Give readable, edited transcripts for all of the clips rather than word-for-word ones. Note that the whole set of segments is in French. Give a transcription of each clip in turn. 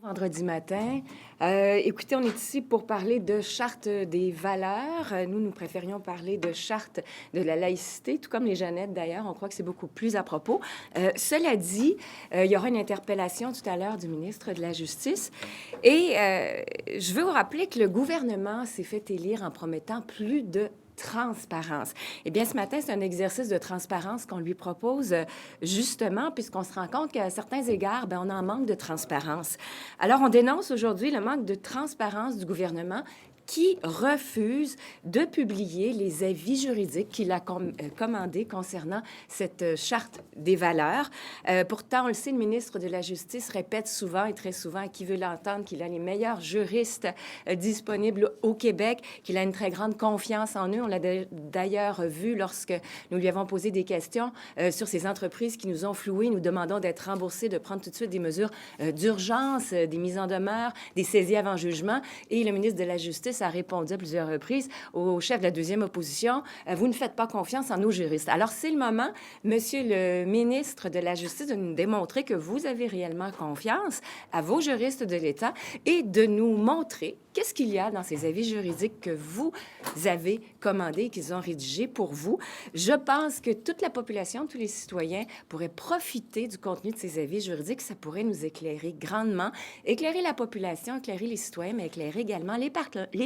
Vendredi matin. Écoutez, on est ici pour parler de charte des valeurs. Nous préférions parler de charte de la laïcité, tout comme les Jeannettes d'ailleurs. On croit que c'est beaucoup plus à propos. Cela dit, il y aura une interpellation tout à l'heure du ministre de la Justice. Et je veux vous rappeler que le gouvernement s'est fait élire en promettant plus de transparence. Eh bien, ce matin, c'est un exercice de transparence qu'on lui propose, justement, puisqu'on se rend compte qu'à certains égards, bien, on en manque de transparence. Alors, on dénonce aujourd'hui le manque de transparence du gouvernement qui refuse de publier les avis juridiques qu'il a commandés concernant cette charte des valeurs. Pourtant, on le sait, le ministre de la Justice répète souvent et très souvent à qui veut l'entendre qu'il a les meilleurs juristes disponibles au Québec, qu'il a une très grande confiance en eux. On l'a d'ailleurs vu lorsque nous lui avons posé des questions sur ces entreprises qui nous ont floués. Nous demandons d'être remboursés, de prendre tout de suite des mesures d'urgence, des mises en demeure, des saisies avant jugement. Et le ministre de la Justice a répondu à plusieurs reprises au chef de la deuxième opposition, vous ne faites pas confiance en nos juristes. Alors, c'est le moment, Monsieur le ministre de la Justice, de nous démontrer que vous avez réellement confiance à vos juristes de l'État et de nous montrer qu'est-ce qu'il y a dans ces avis juridiques que vous avez commandés et qu'ils ont rédigés pour vous. Je pense que toute la population, tous les citoyens pourraient profiter du contenu de ces avis juridiques. Ça pourrait nous éclairer grandement, éclairer la population, éclairer les citoyens, mais éclairer également les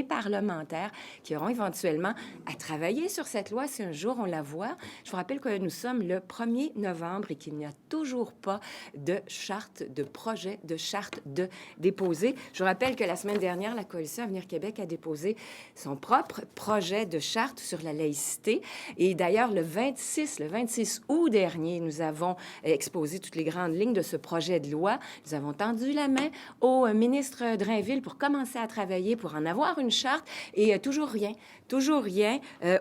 parlementaires qui auront éventuellement à travailler sur cette loi si un jour on la voit. Je vous rappelle que nous sommes le 1er novembre et qu'il n'y a toujours pas de charte, de projet de charte de déposer. Je vous rappelle que la semaine dernière, la Coalition Avenir Québec a déposé son propre projet de charte sur la laïcité. Et d'ailleurs, le 26 août dernier, nous avons exposé toutes les grandes lignes de ce projet de loi. Nous avons tendu la main au ministre Drainville pour commencer à travailler, pour en avoir une charte, et toujours rien,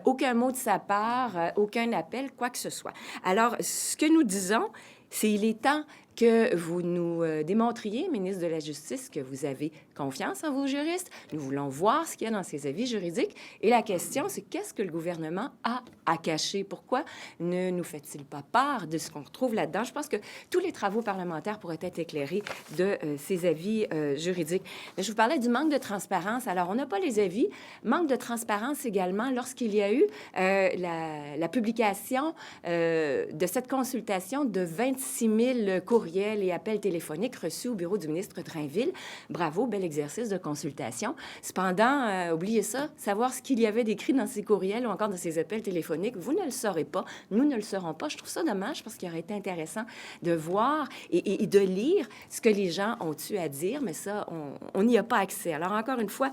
aucun mot de sa part, aucun appel, quoi que ce soit. Alors, ce que nous disons, c'est il est temps que vous nous démontriez, ministre de la Justice, que vous avez confiance en vos juristes. Nous voulons voir ce qu'il y a dans ces avis juridiques. Et la question, c'est qu'est-ce que le gouvernement a à cacher? Pourquoi ne nous fait-il pas part de ce qu'on retrouve là-dedans? Je pense que tous les travaux parlementaires pourraient être éclairés de ces avis juridiques. Mais je vous parlais du manque de transparence. Alors, on n'a pas les avis. Manque de transparence également lorsqu'il y a eu la publication de cette consultation de 26 000 courriels et appels téléphoniques reçus au bureau du ministre Drainville. Bravo, bel exercice de consultation. Cependant, oubliez ça, savoir ce qu'il y avait d'écrit dans ces courriels ou encore dans ces appels téléphoniques, vous ne le saurez pas, nous ne le saurons pas. Je trouve ça dommage parce qu'il aurait été intéressant de voir et de lire ce que les gens ont eu à dire, mais ça, on n'y a pas accès. Alors, encore une fois,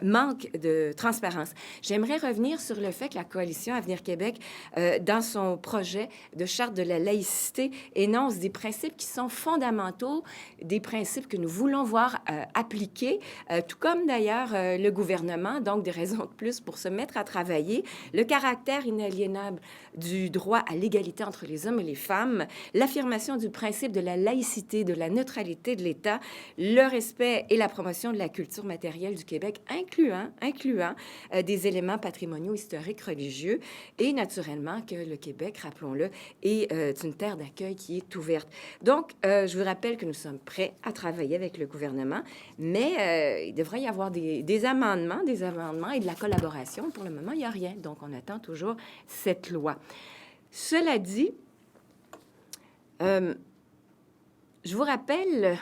manque de transparence. J'aimerais revenir sur le fait que la Coalition Avenir Québec, dans son projet de charte de la laïcité, énonce des principes qui sont fondamentaux, des principes que nous voulons voir appliqués, tout comme d'ailleurs le gouvernement, donc des raisons de plus pour se mettre à travailler, le caractère inaliénable du droit à l'égalité entre les hommes et les femmes, l'affirmation du principe de la laïcité, de la neutralité de l'État, le respect et la promotion de la culture matérielle du Québec, incluant des éléments patrimoniaux, historiques, religieux, et naturellement que le Québec, rappelons-le, est une terre d'accueil qui est ouverte. Donc, je vous rappelle que nous sommes prêts à travailler avec le gouvernement, mais il devrait y avoir des amendements et de la collaboration. Pour le moment, il n'y a rien. Donc, on attend toujours cette loi. Cela dit, je vous rappelle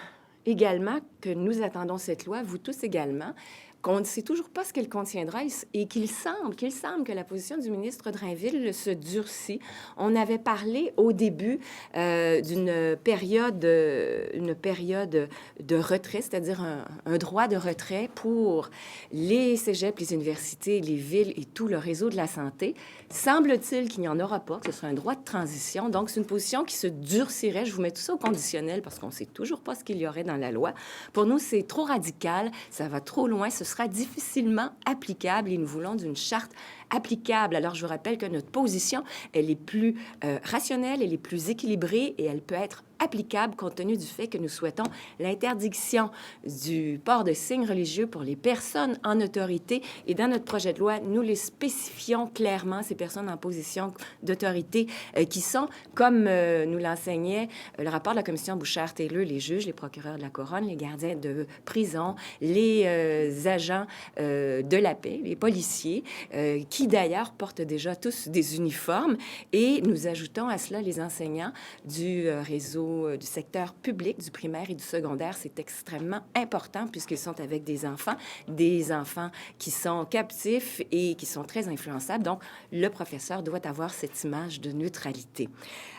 également que nous attendons cette loi, vous tous également, qu'on ne sait toujours pas ce qu'elle contiendra et qu'il semble que la position du ministre Drainville se durcit. On avait parlé au début d'une période de retrait, c'est-à-dire un droit de retrait pour les cégeps, les universités, les villes et tout le réseau de la santé. Semble-t-il qu'il n'y en aura pas, que ce sera un droit de transition. Donc, c'est une position qui se durcirait. Je vous mets tout ça au conditionnel parce qu'on ne sait toujours pas ce qu'il y aurait dans la loi. Pour nous, c'est trop radical, ça va trop loin, ce sera difficilement applicable et nous voulons d'une charte applicable. Alors, je vous rappelle que notre position, elle est plus rationnelle, elle est plus équilibrée et elle peut être applicable compte tenu du fait que nous souhaitons l'interdiction du port de signes religieux pour les personnes en autorité. Et dans notre projet de loi, nous les spécifions clairement, ces personnes en position d'autorité, qui sont, comme nous l'enseignait le rapport de la commission Bouchard-Taylor, les juges, les procureurs de la couronne, les gardiens de prison, les agents de la paix, les policiers, qui d'ailleurs portent déjà tous des uniformes. Et nous ajoutons à cela les enseignants du réseau du secteur public, du primaire et du secondaire. C'est extrêmement important puisqu'ils sont avec des enfants qui sont captifs et qui sont très influençables. Donc, le professeur doit avoir cette image de neutralité.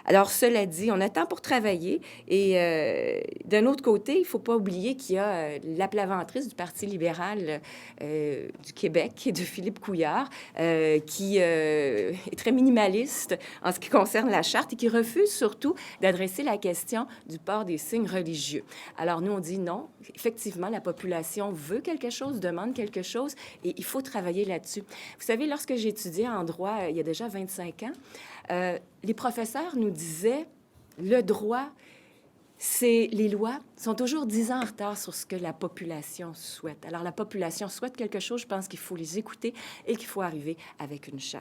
Alors, cela dit, on attend pour travailler et d'un autre côté, il ne faut pas oublier qu'il y a la plaventrice du Parti libéral du Québec, de Philippe Couillard, qui est très minimaliste en ce qui concerne la charte et qui refuse surtout d'adresser la question du port des signes religieux. Alors, nous, on dit non. Effectivement, la population veut quelque chose, demande quelque chose, et il faut travailler là-dessus. Vous savez, lorsque j'ai étudié en droit il y a déjà 25 ans, les professeurs nous disaient, le droit, les lois sont toujours 10 ans en retard sur ce que la population souhaite. Alors, la population souhaite quelque chose, je pense qu'il faut les écouter et qu'il faut arriver avec une charte.